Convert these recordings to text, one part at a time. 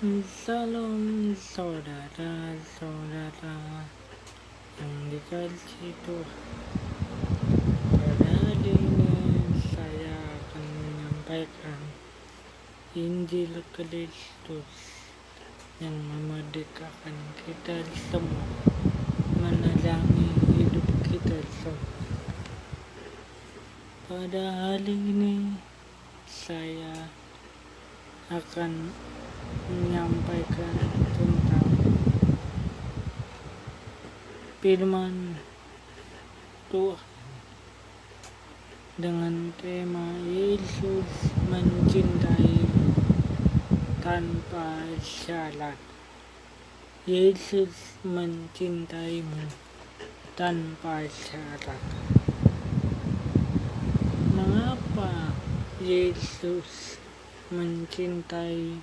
Salam saudara-saudara yang dikasihi Tuhan. Pada hari ini saya akan menyampaikan Injil Kristus yang memerdekakan kita semua, menerangi hidup kita semua. Pada hari ini saya akan menyampaikan tentang firman Tuhan dengan tema Yesus mencintai tanpa syarat. Yesus mencintaimu tanpa syarat. Mengapa Yesus mencintai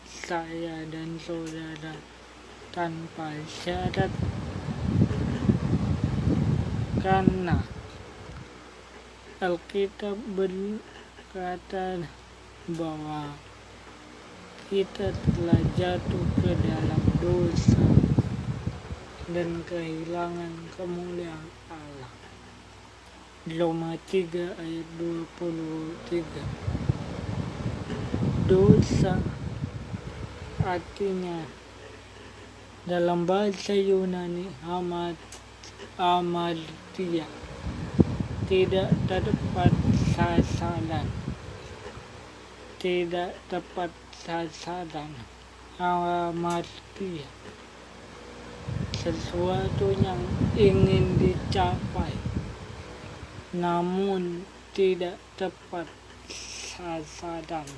saya dan saudara tanpa syarat? Karena Alkitab berkata bahwa kita telah jatuh ke dalam dosa dan kehilangan kemuliaan Allah. Roma 3 ayat 23. Dosa artinya dalam bahasa Yunani hamartia, tidak tepat sasaran. Tidak tepat sasaran. Hamartia, sesuatu yang ingin dicapai namun tidak tepat sasaran.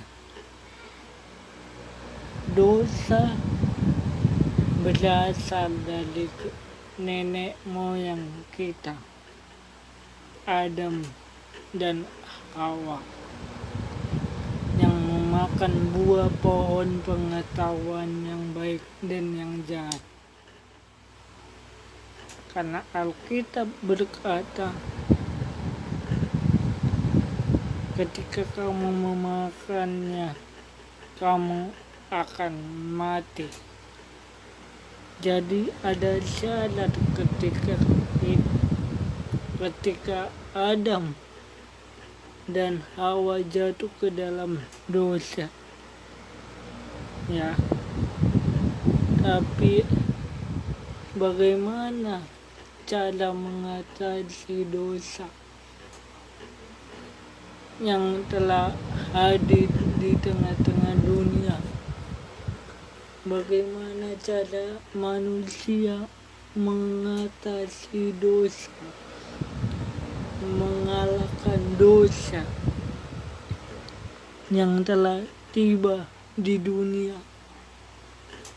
Dosa berasal dari nenek moyang kita, Adam dan Hawa, yang memakan buah pohon pengetahuan yang baik dan yang jahat. Karena Alkitab berkata, ketika kamu memakannya, kamu akan mati. Jadi ada syarat ketika Adam dan Hawa jatuh ke dalam dosa. Ya. Tapi bagaimana cara mengatasi dosa yang telah hadir di tengah-tengah dunia? Bagaimana cara manusia mengatasi dosa, mengalahkan dosa yang telah tiba di dunia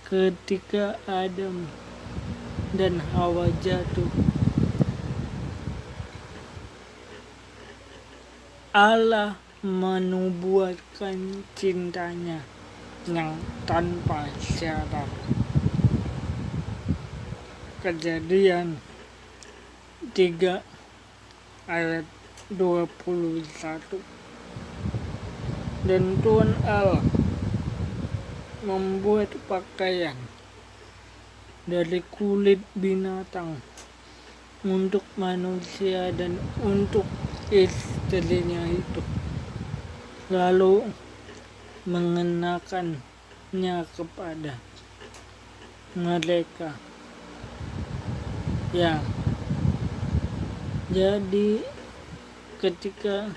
ketika Adam dan Hawa jatuh? Allah menubuatkan cintanya yang tanpa syarat. Kejadian 3 ayat 21. Dan Tuhan Allah membuat pakaian dari kulit binatang untuk manusia dan untuk istrinya itu, lalu mengenakannya kepada mereka. Ya, jadi ketika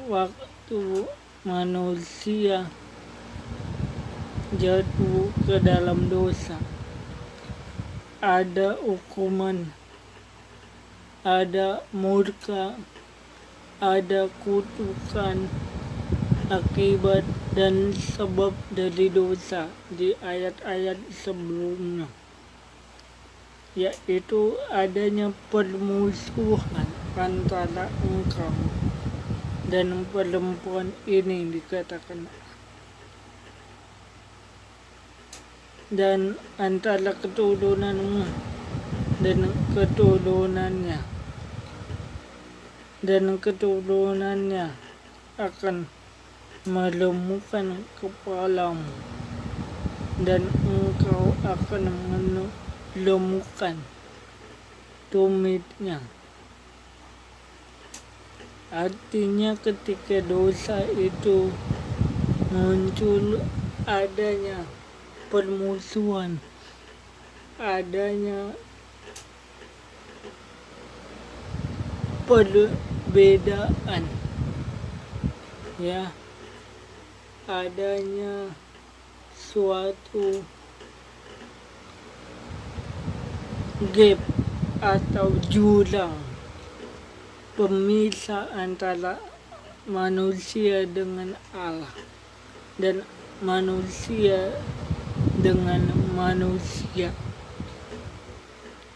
waktu manusia jatuh ke dalam dosa, ada hukuman, ada murka, ada kutukan akibat dan sebab dari dosa di ayat-ayat sebelumnya, yaitu adanya permusuhan antara engkau dan perempuan ini, dikatakan, dan antara keturunanmu dan keturunannya akan melumpuhkan kepalamu, dan engkau akan melumpuhkan tumitnya. Artinya ketika dosa itu muncul, adanya permusuhan, adanya perbedaan, ya, adanya suatu gap atau jurang pemisah antara manusia dengan Allah dan manusia dengan manusia.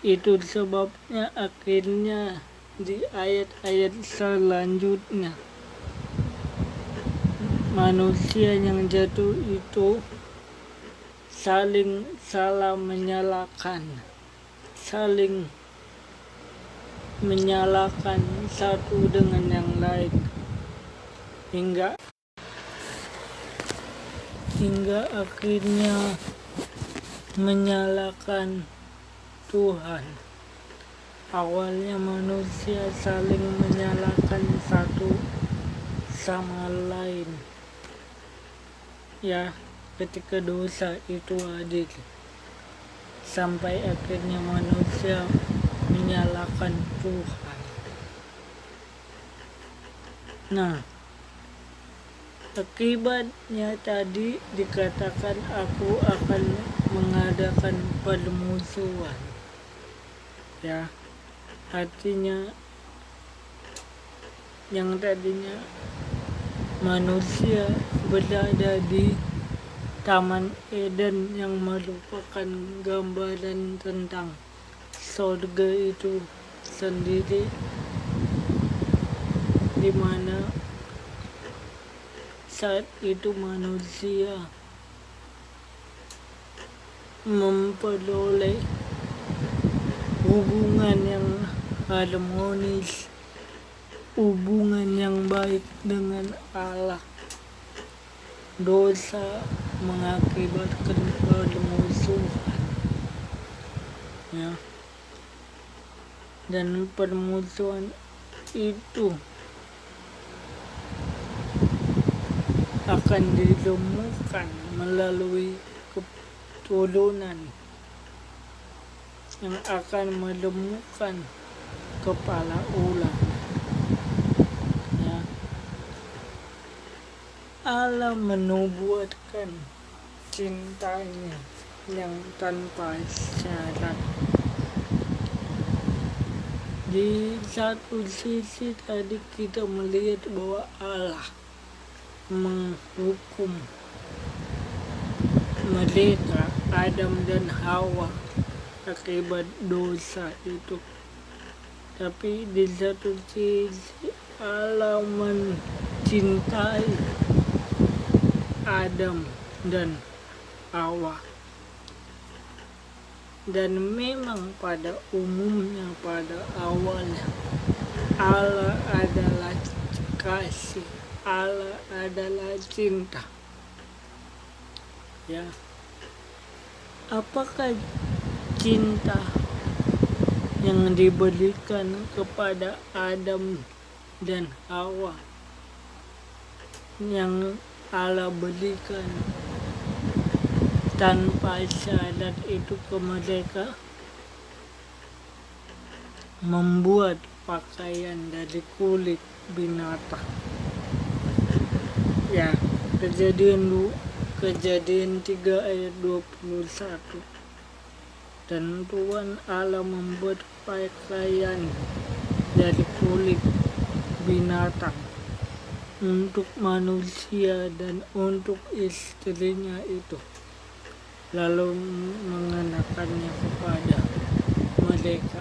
Itu sebabnya akhirnya di ayat-ayat selanjutnya manusia yang jatuh itu saling salah menyalahkan, saling menyalahkan satu dengan yang lain, hingga akhirnya menyalahkan Tuhan. Awalnya manusia saling menyalahkan satu sama lain, ya, ketika dosa itu hadir, sampai akhirnya manusia menyalahkan Tuhan. Nah, akibatnya tadi dikatakan aku akan mengadakan permusuhan, ya, artinya yang tadinya manusia berada di Taman Eden yang merupakan gambaran tentang surga itu sendiri, di mana saat itu manusia memperoleh hubungan yang harmonis, hubungan yang baik dengan Allah. Dosa mengakibatkan permusuhan, ya, dan permusuhan itu akan dilumpuhkan melalui keturunan yang akan melumpuhkan kepala ular, ya. Allah menubuatkan cintanya yang tanpa syarat. Di satu sisi tadi kita melihat bahwa Allah menghukum mereka, Adam dan Hawa, akibat dosa itu. Tapi di satu sisi Allah mencintai Adam dan Hawa. Dan memang pada umumnya, pada awalnya, Allah adalah kasih, Allah adalah cinta. Ya, apakah cinta yang diberikan kepada Adam dan Hawa yang Allah berikan tanpa syarat itu ke mereka? Membuat pakaian dari kulit binatang. Ya, Kejadian 3 ayat 21. Dan Tuhan Allah membuat pakaian dari kulit binatang untuk manusia dan untuk istrinya itu, lalu mengenakannya kepada mereka.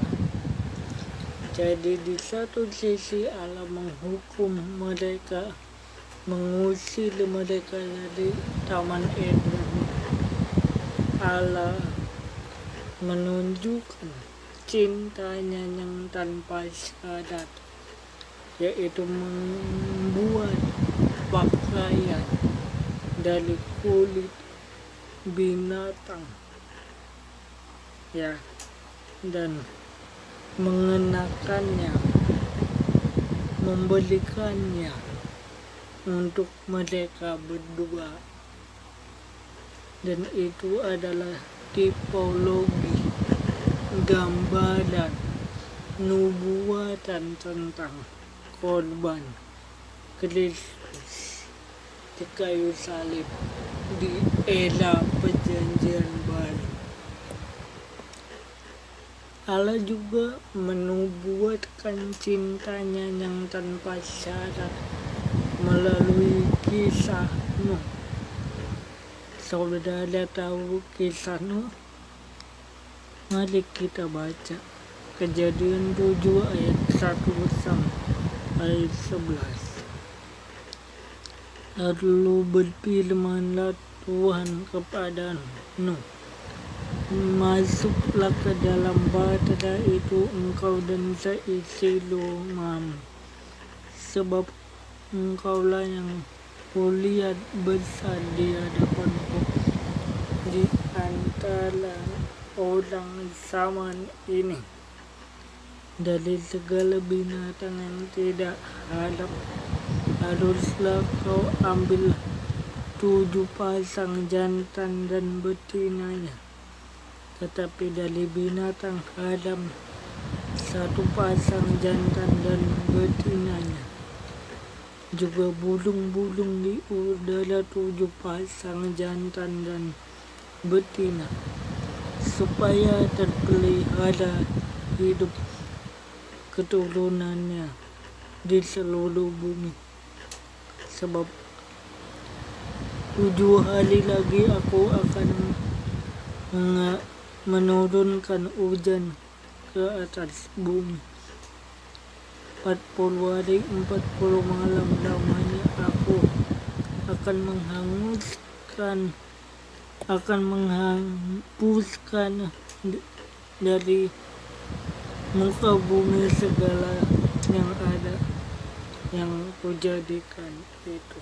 Jadi di satu sisi Allah menghukum mereka, mengusir mereka dari Taman Eden. Allah menunjukkan cintanya yang tanpa syarat, yaitu membuat pakaian dari kulit binatang, ya, dan mengenakannya, membelikannya untuk mereka berdua. Dan itu adalah tipologi gambaran nubuatan tentang korban Kristus di kayu salib di era perjanjian baru. Allah juga menubuatkan cintanya yang tanpa syarat melalui kisah Nuh. Saudara tahu kisah Nuh? Mari kita baca Kejadian 7 ayat 1 sampai 11. Lalu berfirmanlah Tuhan kepada Nuh, masuklah ke dalam bahtera itu engkau dan seisi rumahmu, sebab engkaulah yang kulihat besar di hadapanku di antara orang zaman ini. Dari segala binatang yang tidak hadap haruslah kau ambil 7 pasang jantan dan betinanya, tetapi dari binatang hadam 1 pasang jantan dan betinanya. Juga burung-burung di udara 7 pasang jantan dan betina, supaya terpelihara hidup keturunannya di seluruh bumi. Sebab 7 hari lagi aku akan menurunkan hujan ke atas bumi. 40 hari 40 malam lamanya aku akan menghapuskan dari muka bumi segala yang ada yang kujadikan itu.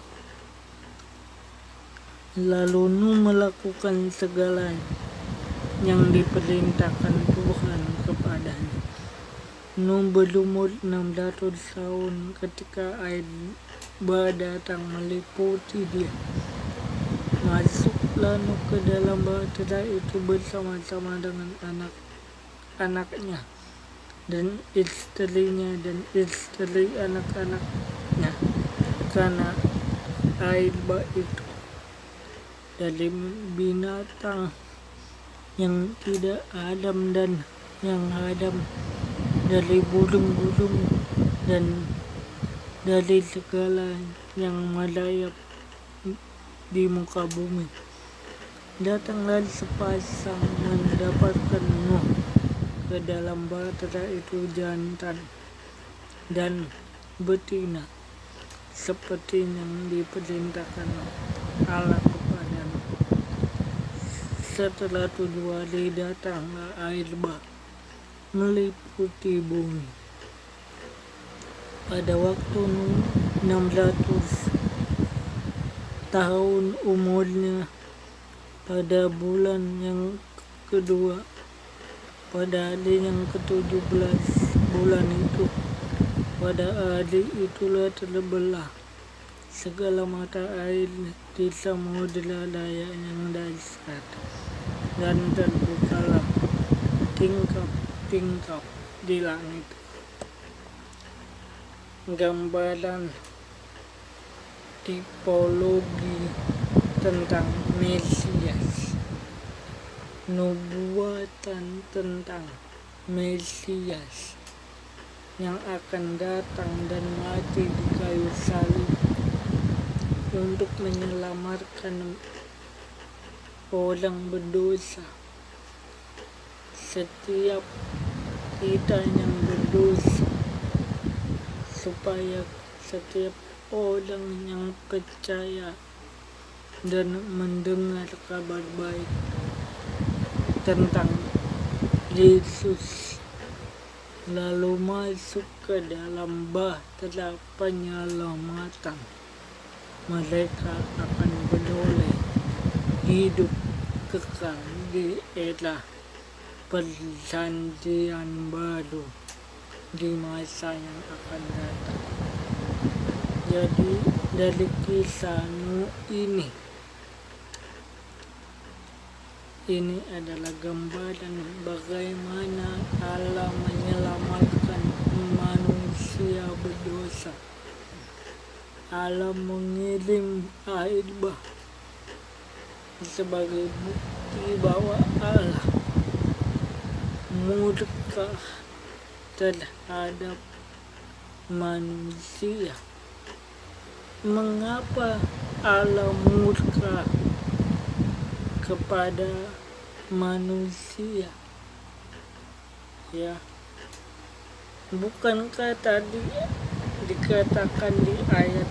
Lalu Nuh melakukan segala yang diperintahkan Tuhan kepadanya. Nuh berumur 600 tahun ketika air bah datang meliputi dia. Masuklah Nuh ke dalam bahtera itu bersama-sama dengan anak-anaknya dan istrinya dan istri anak-anaknya, karena air bah itu dari binatang yang tidak hadam dan yang hadam, dari burung-burung dan dari segala yang merayap di muka bumi. Datanglah sepasang mendapatkan Nuh ke dalam bahtera itu jantan dan betina, seperti yang diperintahkan Allah kepada Nuh. Setelah 7 hari datanglah air bah meliputi bumi. Pada waktu Nuh 600 tahun umurnya, pada bulan yang kedua, pada hari yang ke-17 bulan itu, pada hari itulah terbelah segala mata air di samudera raya yang dahsyat, dan terbukalah tingkap di langit. Gambaran tipologi tentang Mesias, nubuatan tentang Mesias yang akan datang dan mati di kayu salib untuk menyelamatkan orang berdosa. Setiap kita yang berdosa, supaya setiap orang yang percaya dan mendengar kabar baik tentang Yesus lalu masuk ke dalam bahtera penyelamatan mereka akan beroleh hidup kekal di era perjanjian baru di masa yang akan datang. Jadi dari kisah Nuh ini adalah gambaran bagaimana Allah menyelamatkan manusia berdosa. Allah mengirim air bah sebagai bukti bahwa Allah murka terhadap manusia. Mengapa Allah murka kepada manusia? Ya, bukankah tadi dikatakan di ayat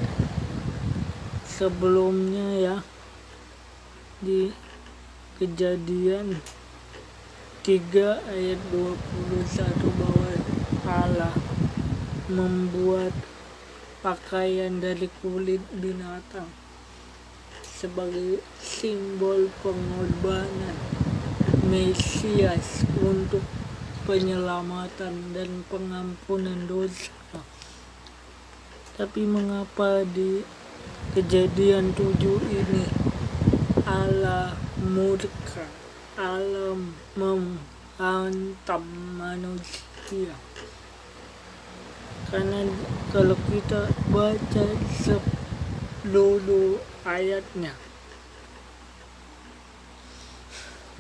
sebelumnya ya, di Kejadian 3 ayat 21 bahwa Allah membuat pakaian dari kulit binatang sebagai simbol pengorbanan Mesias untuk penyelamatan dan pengampunan dosa. Tapi mengapa di Kejadian 7 ini Allah murka, Allah menghantam manusia? Karena kalau kita baca seluruh ayatnya,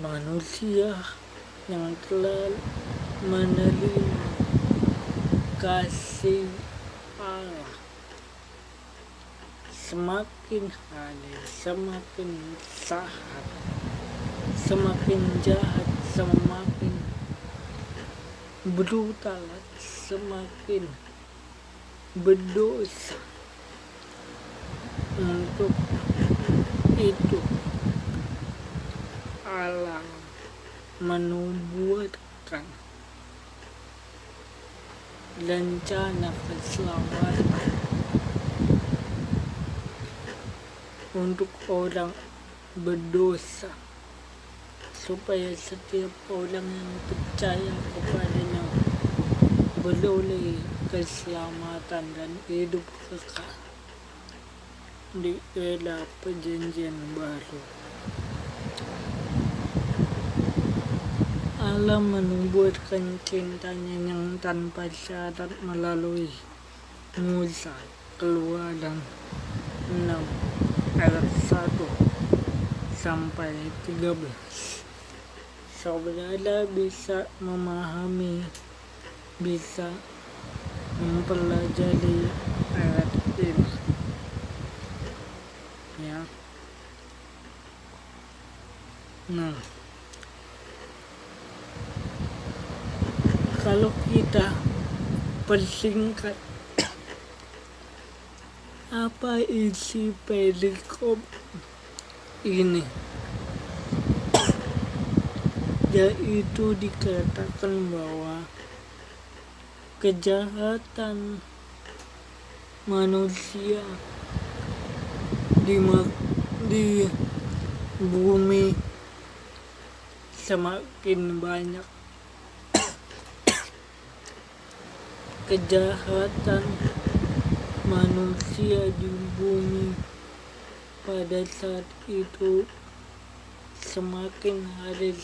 manusia yang telah menerima kasih Allah semakin hari semakin jahat, semakin jahat, semakin brutal, semakin berdosa. Untuk itu Allah menubuatkan rencana keselamatan untuk orang berdosa, supaya setiap orang yang percaya kepadanya beroleh keselamatan dan hidup kekal di era perjanjian baru. Allah menubuatkan cintanya yang tanpa syarat melalui Musa. Keluaran 6 ayat 1 sampai 13. Saudara bisa memahami, bisa mempelajari ayat ini, ya. Nah, kalau kita persingkat apa isi perikop ini, yaitu dikatakan bahwa kejahatan manusia di bumi semakin banyak. Kejahatan manusia di bumi pada saat itu semakin hari